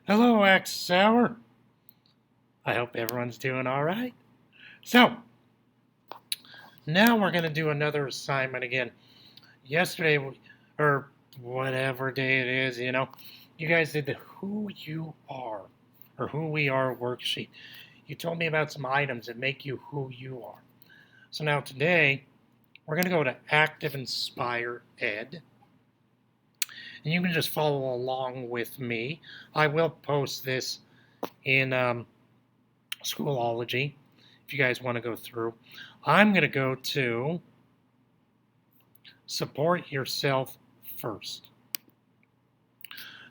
Hello, X Hour. I hope everyone's doing all right. So, now we're going to do another assignment again. Yesterday, or whatever day it is, you guys did the Who You Are, or Who We Are worksheet. You told me about some items that make you who you are. So now today, we're going to go to Active Inspire Ed. And you can just follow along with me. I will post this in Schoolology if you guys want to go through. I'm going to go to Support Yourself First.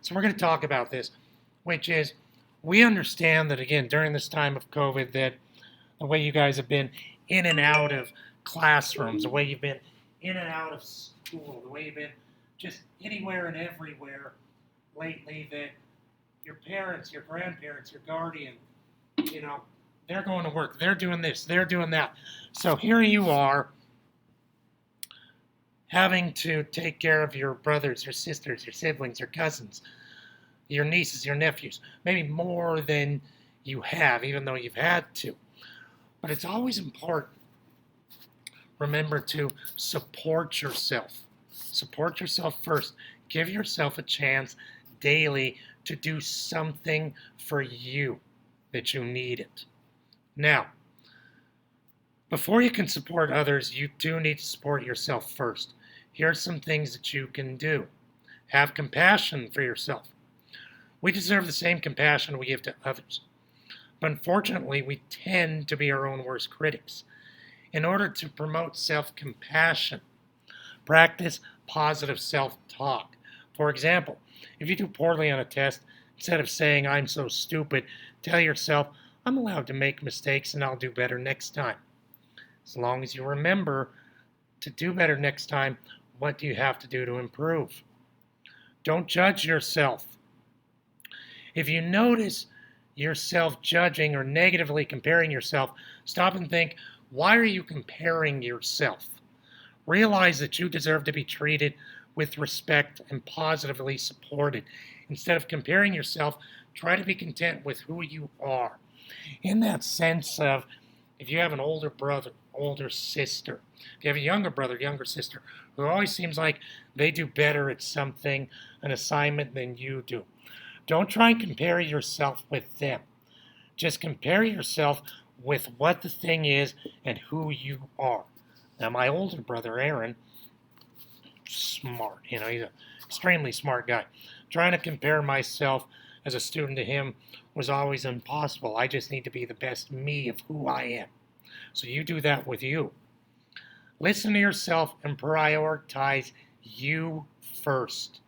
So we're going to talk about this, which is we understand that, again, during this time of COVID, that the way you guys have been in and out of classrooms, the way you've been in and out of school, the way you've been just anywhere and everywhere lately, that your parents, your grandparents, your guardian, they're going to work, they're doing this, they're doing that. So here you are having to take care of your brothers, your sisters, your siblings, your cousins, your nieces, your nephews, maybe more than you have, even though you've had to. But it's always important, remember, to support yourself. Support yourself first. Give yourself a chance daily to do something for you that you need it. Now, before you can support others, you do need to support yourself first. Here are some things that you can do. Have compassion for yourself. We deserve the same compassion we give to others. But unfortunately, we tend to be our own worst critics. In order to promote self-compassion, practice positive self-talk. For example, if you do poorly on a test, instead of saying, "I'm so stupid," tell yourself, "I'm allowed to make mistakes and I'll do better next time." As long as you remember to do better next time, what do you have to do to improve? Don't judge yourself. If you notice yourself judging or negatively comparing yourself, stop and think, why are you comparing yourself? Realize that you deserve to be treated with respect and positively supported. Instead of comparing yourself, try to be content with who you are. In that sense of, if you have an older brother, older sister, if you have a younger brother, younger sister, who always seems like they do better at something, an assignment, than you do, don't try and compare yourself with them. Just compare yourself with what the thing is and who you are. Now, my older brother, Aaron, smart. He's an extremely smart guy. Trying to compare myself as a student to him was always impossible. I just need to be the best me of who I am. So you do that with you. Listen to yourself and prioritize you first.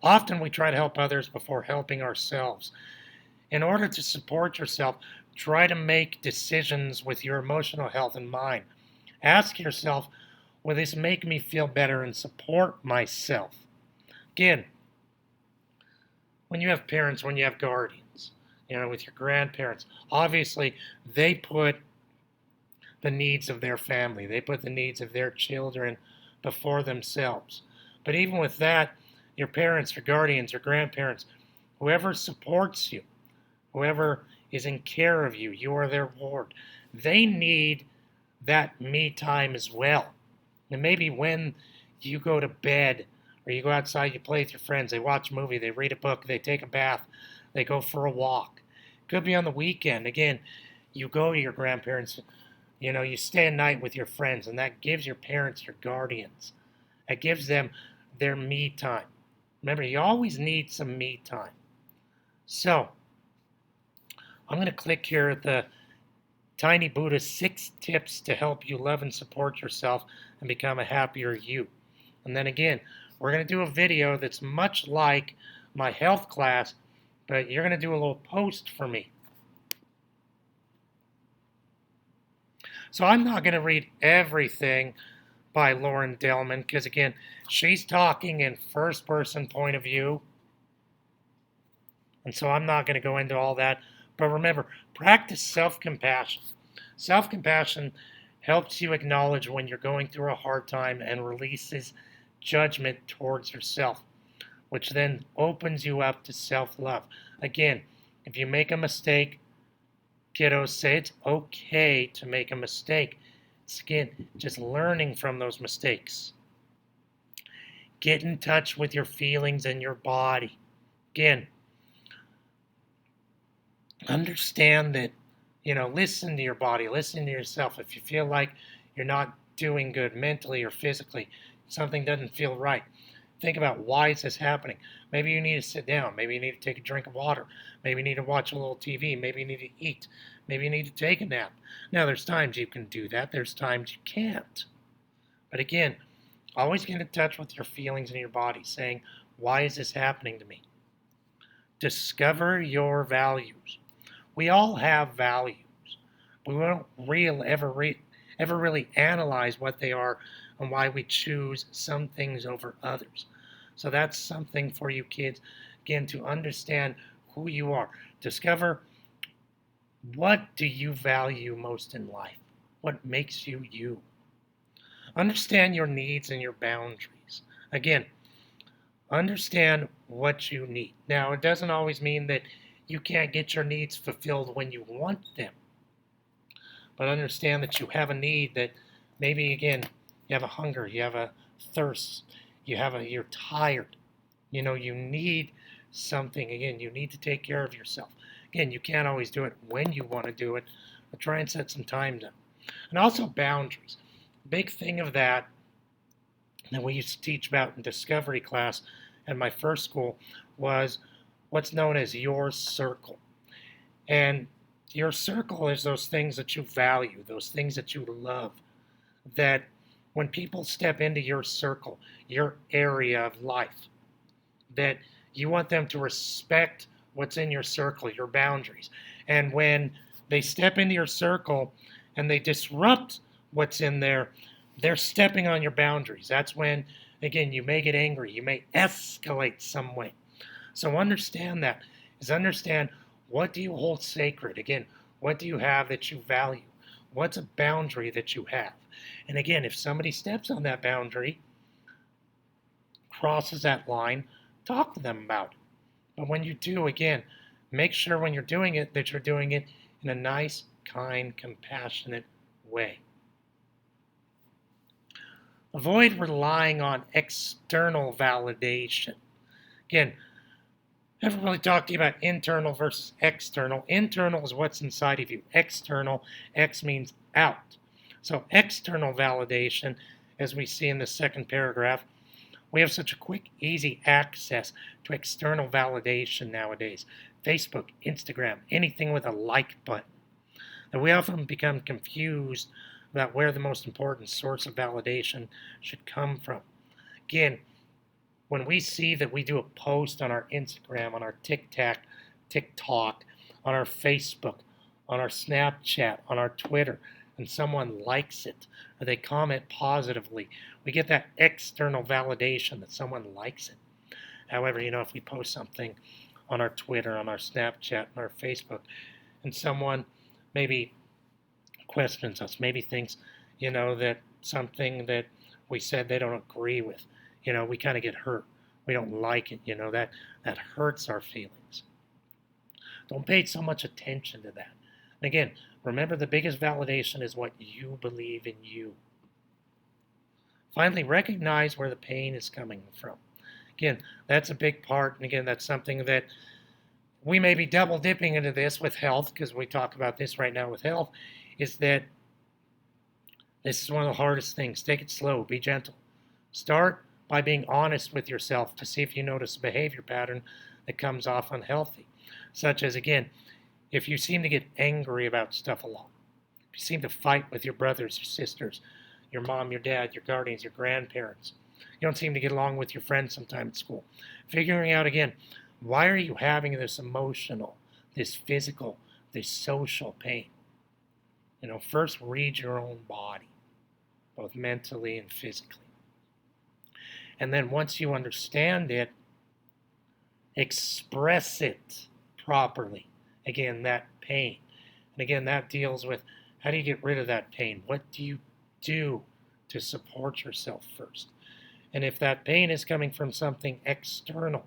Often we try to help others before helping ourselves. In order to support yourself, try to make decisions with your emotional health in mind. Ask yourself, will this make me feel better and support myself? Again, when you have parents, when you have guardians, with your grandparents, obviously they put the needs of their family, they put the needs of their children before themselves. But even with that, your parents, your guardians, your grandparents, whoever supports you, whoever is in care of you, you are their ward. They need that me time as well. And maybe when you go to bed or you go outside, you play with your friends, they watch a movie, they read a book, they take a bath, they go for a walk. It could be on the weekend. Again, you go to your grandparents, you stay a night with your friends, and that gives your parents, your guardians, that gives them their me time. Remember, you always need some me time. So, I'm going to click here at the Tiny Buddha 6 tips to help you love and support yourself and become a happier you. And then again, we're going to do a video that's much like my health class, but you're going to do a little post for me. So I'm not going to read everything by Lauren Delman because, again, she's talking in first-person point of view. And so I'm not going to go into all that. But remember, practice self-compassion. Self-compassion helps you acknowledge when you're going through a hard time and releases judgment towards yourself. which then opens you up to self-love. Again, if you make a mistake, kiddos, say it's okay to make a mistake. It's, again, just learning from those mistakes. Get in touch with your feelings and your body. Again, understand that, listen to your body, listen to yourself. If you feel like you're not doing good mentally or physically, something doesn't feel right, think about, why is this happening? Maybe you need to sit down. Maybe you need to take a drink of water. Maybe you need to watch a little TV. Maybe you need to eat. Maybe you need to take a nap. Now, there's times you can do that. There's times you can't. But again, always get in touch with your feelings and your body, saying, why is this happening to me? Discover your values. We all have values. We don't ever really analyze what they are and why we choose some things over others. So that's something for you kids, again, to understand who you are. Discover, what do you value most in life? What makes you you? Understand your needs and your boundaries. Again, understand what you need. Now, it doesn't always mean that you can't get your needs fulfilled when you want them. But understand that you have a need, that maybe, again, you have a hunger, you have a thirst, you're tired. You need something. Again, you need to take care of yourself. Again, you can't always do it when you want to do it, but try and set some time down. And also boundaries. Big thing of that we used to teach about in discovery class at my first school was what's known as your circle. And your circle is those things that you value, those things that you love, that when people step into your circle, your area of life, that you want them to respect what's in your circle, your boundaries. And when they step into your circle and they disrupt what's in there, they're stepping on your boundaries. That's when, again, you may get angry. You may escalate some way. So understand that. Understand, what do you hold sacred? Again, what do you have that you value? What's a boundary that you have? And again, if somebody steps on that boundary, crosses that line, talk to them about it. But when you do, again, make sure when you're doing it that you're doing it in a nice, kind, compassionate way. Avoid relying on external validation. Again, I haven't really talked to you about internal versus external. Internal is what's inside of you. External, X means out. So external validation, as we see in the second paragraph, we have such a quick, easy access to external validation nowadays. Facebook, Instagram, anything with a like button. And we often become confused about where the most important source of validation should come from. Again, when we see that we do a post on our Instagram, on our TikTok, on our Facebook, on our Snapchat, on our Twitter, and someone likes it, or they comment positively, we get that external validation that someone likes it. However, if we post something on our Twitter, on our Snapchat, on our Facebook, and someone maybe questions us, maybe thinks, that something that we said they don't agree with, we kind of get hurt. We don't like it, that hurts our feelings. Don't pay so much attention to that. And again, remember, the biggest validation is what you believe in you. Finally, recognize where the pain is coming from. Again, that's a big part, and again, that's something that we may be double dipping into this with health, because we talk about this right now with health, is that this is one of the hardest things. Take it slow, be gentle. Start by being honest with yourself to see if you notice a behavior pattern that comes off unhealthy. Such as, again, if you seem to get angry about stuff a lot, if you seem to fight with your brothers, your sisters, your mom, your dad, your guardians, your grandparents, you don't seem to get along with your friends sometime at school. Figuring out, again, why are you having this emotional, this physical, this social pain? First read your own body, both mentally and physically. And then once you understand it, express it properly. Again, that pain. And again, that deals with, how do you get rid of that pain? What do you do to support yourself first? And if that pain is coming from something external,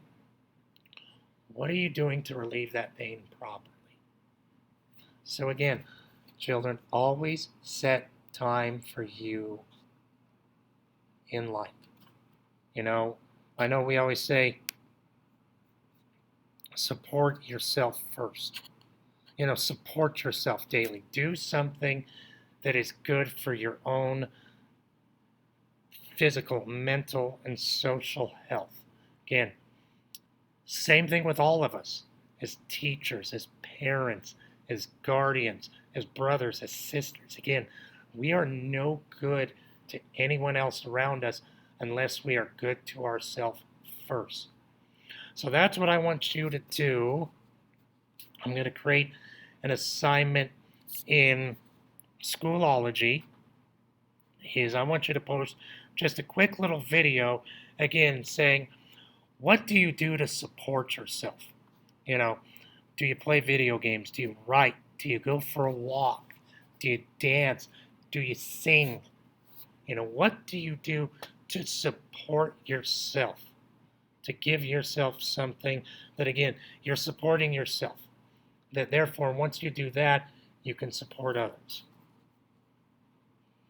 what are you doing to relieve that pain properly? So again, children, always set time for you in life. You know, I know we always say, support yourself first. You know, support yourself daily. Do something that is good for your own physical, mental, and social health. Again, same thing with all of us as teachers, as parents, as guardians, as brothers, as sisters. Again, we are no good to anyone else around us unless we are good to ourselves first. So that's what I want you to do. I'm going to create an assignment in Schoolology. I want you to post just a quick little video, again, saying, what do you do to support yourself? You know, do you play video games? Do you write? Do you go for a walk? Do you dance? Do you sing? You know, what do you do to support yourself? To give yourself something that, again, you're supporting yourself. That therefore, once you do that, you can support others.